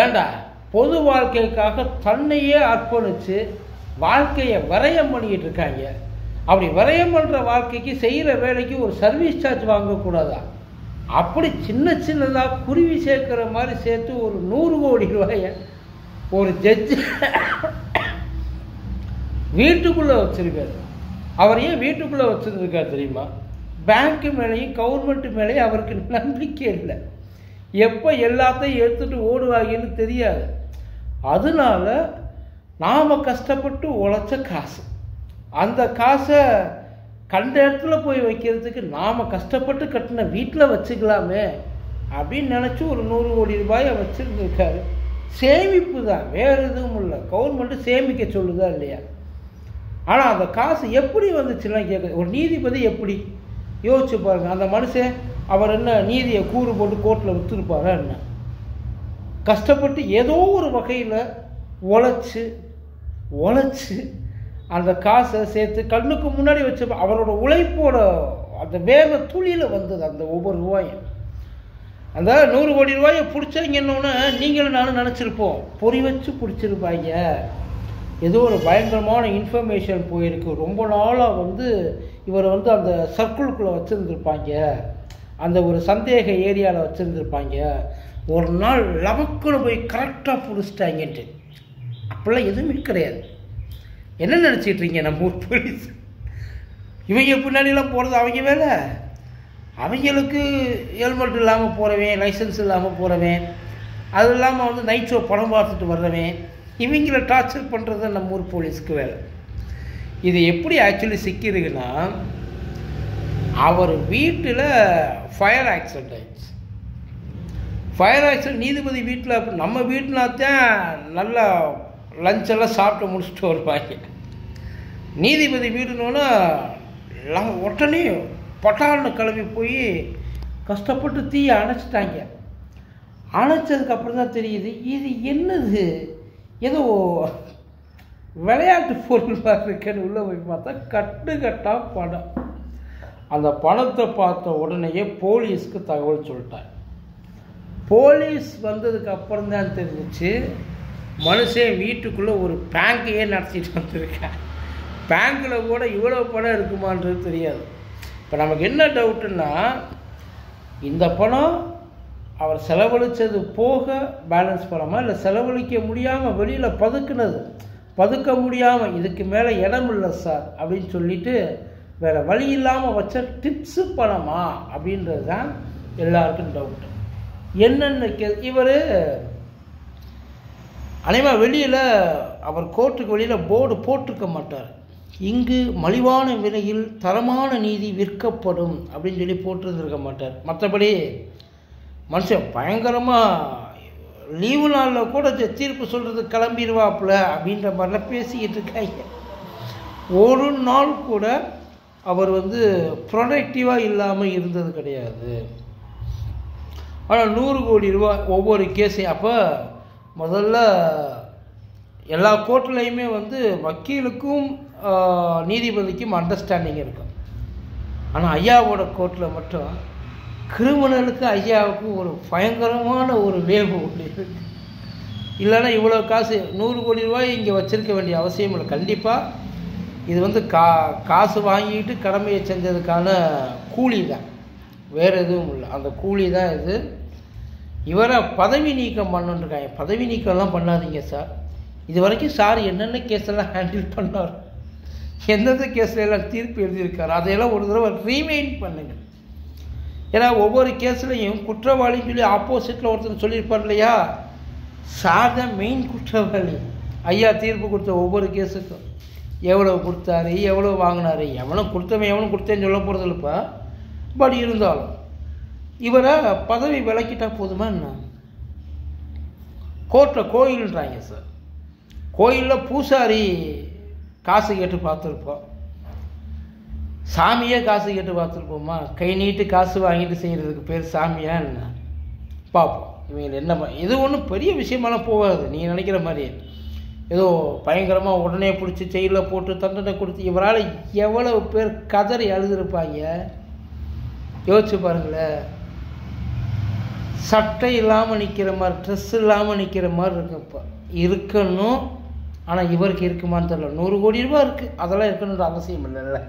ஏண்டா பொது வாழ்க்கைக்காக தன்னையே அர்ப்பணித்து வாழ்க்கையை விரயம் பண்ணிக்கிட்டு இருக்காங்க. அப்படி விரயம் பண்ணுற வாழ்க்கைக்கு செய்கிற வேலைக்கு ஒரு சர்வீஸ் சார்ஜ் வாங்கக்கூடாதா? அப்படி சின்ன சின்னதாக குருவி சேர்க்குற மாதிரி சேர்த்து ஒரு 100 கோடி ரூபாயை ஒரு ஜட்ஜு வீட்டுக்குள்ளே வச்சுருக்காரு. அவர் ஏன் வீட்டுக்குள்ளே வச்சுருந்துருக்காரு தெரியுமா? பேங்க்கு மேலேயும் கவர்மெண்ட்டு மேலேயும் அவருக்கு நம்பிக்கை இல்லை. எப்போ எல்லாத்தையும் எடுத்துகிட்டு ஓடுவாங்கன்னு தெரியாது. அதனால நாம் கஷ்டப்பட்டு உழைச்ச காசு, அந்த காசை கண்ட இடத்துல போய் வைக்கிறதுக்கு நாம் கஷ்டப்பட்டு கட்டின வீட்டில் வச்சுக்கலாமே அப்படின்னு நினச்சி ஒரு 100 கோடி ரூபாயை வச்சுருந்துருக்காரு. சேமிப்பு தான், வேறு எதுவும் இல்லை. கவர்மெண்ட்டு சேமிக்க சொல்லுதா இல்லையா? ஆனால் அந்த காசு எப்படி வந்துச்சுன்னா கேட்குது. ஒரு நீதிபதி எப்படி யோசிச்சு பாருங்கள். அந்த மனுஷன் அவர் என்ன நீதியை கூறு போட்டு கோர்ட்டில் விற்றுருப்பாரா என்ன? கஷ்டப்பட்டு ஏதோ ஒரு வகையில் உழைச்சி அந்த காசை சேர்த்து கண்ணுக்கு முன்னாடி வச்சு அவரோட உழைப்போட அந்த வேக துளியில் வந்தது அந்த ஒவ்வொரு ரூபாயும். அந்த 100 கோடி ரூபாயை பிடிச்சாங்கன்னொன்னே நீங்களும் நானும் நினச்சிருப்போம், பொறி வச்சு பிடிச்சிருப்பாங்க, ஏதோ ஒரு பயங்கரமான இன்ஃபர்மேஷன் போயிருக்கு, ரொம்ப நாளாக இவர் அந்த சர்க்கிள்குள்ளே வச்சுருந்துருப்பாங்க, அந்த ஒரு சந்தேக ஏரியாவில் வச்சுருந்துருப்பாங்க, ஒரு நாள் லவக்குன்னு போய் கரெக்டாக பிடிச்சிட்டாங்கன்ட்டு. அப்படிலாம் எதுவுமே கிடையாது. என்ன நினச்சிட்றீங்க நம்ம ஊர் போலீஸ்? இவங்க பின்னாடிலாம் போகிறது அவங்க வேலை. அவங்களுக்கு ஹெல்மெட் இல்லாமல் போகிறவன், லைசன்ஸ் இல்லாமல் போகிறவன், அது இல்லாமல் நைட் ஷோ படம் பார்த்துட்டு வர்றவன், இவங்கள டார்ச்சர் பண்ணுறது நம்ம ஊர் போலீஸ்க்கு வேலை. இது எப்படி ஆக்சுவலி சிக்கிருக்குன்னா, அவர் வீட்டில் ஃபயர் ஆக்சிடென்ட் ஆயிடுச்சு. ஃபயர் ஆக்சிடென்ட் நீதிபதி வீட்டில், நம்ம வீட்டில் தான் நல்லா லஞ்செல்லாம் சாப்பிட்டு முடிச்சுட்டு வருவாங்க. நீதிபதி வீடுனோன்னா உடனே பட்டாளன்னு கிளம்பி போய் கஷ்டப்பட்டு தீயை அணைச்சிட்டாங்க. அணைச்சதுக்கப்புறம் தான் தெரியுது இது என்னது, ஏதோ விளையாட்டு பொருள் மாதிரி இருக்குன்னு உள்ளே போய் பார்த்தா கட்டாக பணம். அந்த பணத்தை பார்த்த உடனேயே போலீஸ்க்கு தகவல் சொல்லிட்டாங்க. போலீஸ் வந்ததுக்கு அப்புறம் தான் தெரிஞ்சிச்சு மனுஷன் வீட்டுக்குள்ளே ஒரு பேங்கையே நடத்திட்டு வந்திருக்கேன். பேங்க்கில் கூட இவ்வளோ பணம் இருக்குமான்றது தெரியாது. இப்போ நமக்கு என்ன டவுட்டுன்னா, இந்த பணம் அவர் செலவழித்தது போக பேலன்ஸ் பணமா, இல்லை செலவழிக்க முடியாமல் வெளியில் பதுக்க முடியாமல் இதுக்கு மேலே இடம் இல்லை சார் அப்படின்னு சொல்லிட்டு வேறு வழி இல்லாமல் வச்ச டிப்ஸு பணமா அப்படின்றது தான் எல்லாருக்கும் டவுட்டு. என்னென்ன இவர் அனைவரும் வெளியில் அவர் கோர்ட்டுக்கு வெளியில் போர்டு போட்டிருக்க மாட்டார். இங்கு மலிவான விலையில் தரமான நீதி விற்கப்படும் அப்படின்னு சொல்லி போட்டிருந்துருக்க மாட்டார். மற்றபடி மனுஷன் பயங்கரமாக லீவு நாளில் கூட தீர்ப்பு சொல்கிறதுக்கு கிளம்பிடுவாப்புல அப்படின்ற மாதிரிலாம் பேசிக்கிட்டு இருக்காங்க. ஒரு நாள் கூட அவர் ப்ரொடக்டிவாக இல்லாமல் இருந்தது கிடையாது. ஆனால் 100 கோடி ரூபா ஒவ்வொரு கேஸையும். அப்போ முதல்ல எல்லா கோர்ட்லேயுமே வக்கீலுக்கும் நீதிபதிக்கும் அண்டர்ஸ்டாண்டிங் இருக்கும். ஆனால் ஐயாவோட கோர்ட்டில் மட்டும் கிரிமினலுக்கு ஐயாவுக்கும் ஒரு பயங்கரமான ஒரு வேவு ஒன்று இருக்குது. இல்லைன்னா இவ்வளோ காசு 100 கோடி ரூபாய் இங்கே வச்சுருக்க வேண்டிய அவசியம் இல்லை. கண்டிப்பாக இது காசு வாங்கிட்டு கடமையை செஞ்சதுக்கான கூலி தான், வேறு எதுவும் இல்லை. அந்த கூலி தான் இது. இவரை பதவி நீக்கம் பண்ணுன்ருக்காங்க. பதவி நீக்கம்லாம் பண்ணாதீங்க சார். இது வரைக்கும் சார் என்னென்ன கேஸெல்லாம் ஹேண்டில் பண்ணார், எந்தெந்த கேஸில் எல்லாம் தீர்ப்பு எழுதியிருக்கார், அதையெல்லாம் ஒரு தடவை ரீமைண்ட் பண்ணுங்க. ஏன்னா ஒவ்வொரு கேஸ்லையும் குற்றவாளின்னு சொல்லி ஆப்போசிட்டில் ஒருத்தர் சொல்லியிருப்பார் இல்லையா, சார் தான் மெயின் குற்றவாளி. ஐயா தீர்ப்பு கொடுத்த ஒவ்வொரு கேஸுக்கும் எவ்வளோ கொடுத்தாரு, எவ்வளோ வாங்கினாரு, எவனும் கொடுத்தேன்னு சொல்ல போகிறது இல்லைப்பா. பட் இருந்தாலும் இவரை பதவி விலக்கிட்டா போதுமா என்ன? கோர்ட்டில் கோயில்ன்றாங்க சார். கோயிலில் பூசாரி காசு கேட்டு பார்த்துருப்போம், சாமியே காசு கேட்டு பார்த்துருப்போமா? கை நீட்டு காசு வாங்கிட்டு செய்கிறதுக்கு பேர் சாமியா என்ன? பார்ப்போம் இவங்க என்ன. இது ஒன்றும் பெரிய விஷயமெல்லாம் போகாது நீங்கள் நினைக்கிற மாதிரி. ஏதோ பயங்கரமாக உடனே பிடிச்சி ஜெயிலில் போட்டு தண்டனை கொடுத்து இவரால் எவ்வளவு பேர் கதறி அழுதுருப்பாங்க யோசிச்சு பாருங்களேன். சட்டை இல்லாமல் நிற்கிற மாதிரி, ட்ரெஸ் இல்லாமல் நிற்கிற மாதிரி இருக்குப்பா இருக்கணும். ஆனால் இவருக்கு இருக்குமான்னு தெரியல. 100 கோடி ரூபா இருக்குது, அதெல்லாம் இருக்கணுன்ற அவசியம் இல்லைல்ல.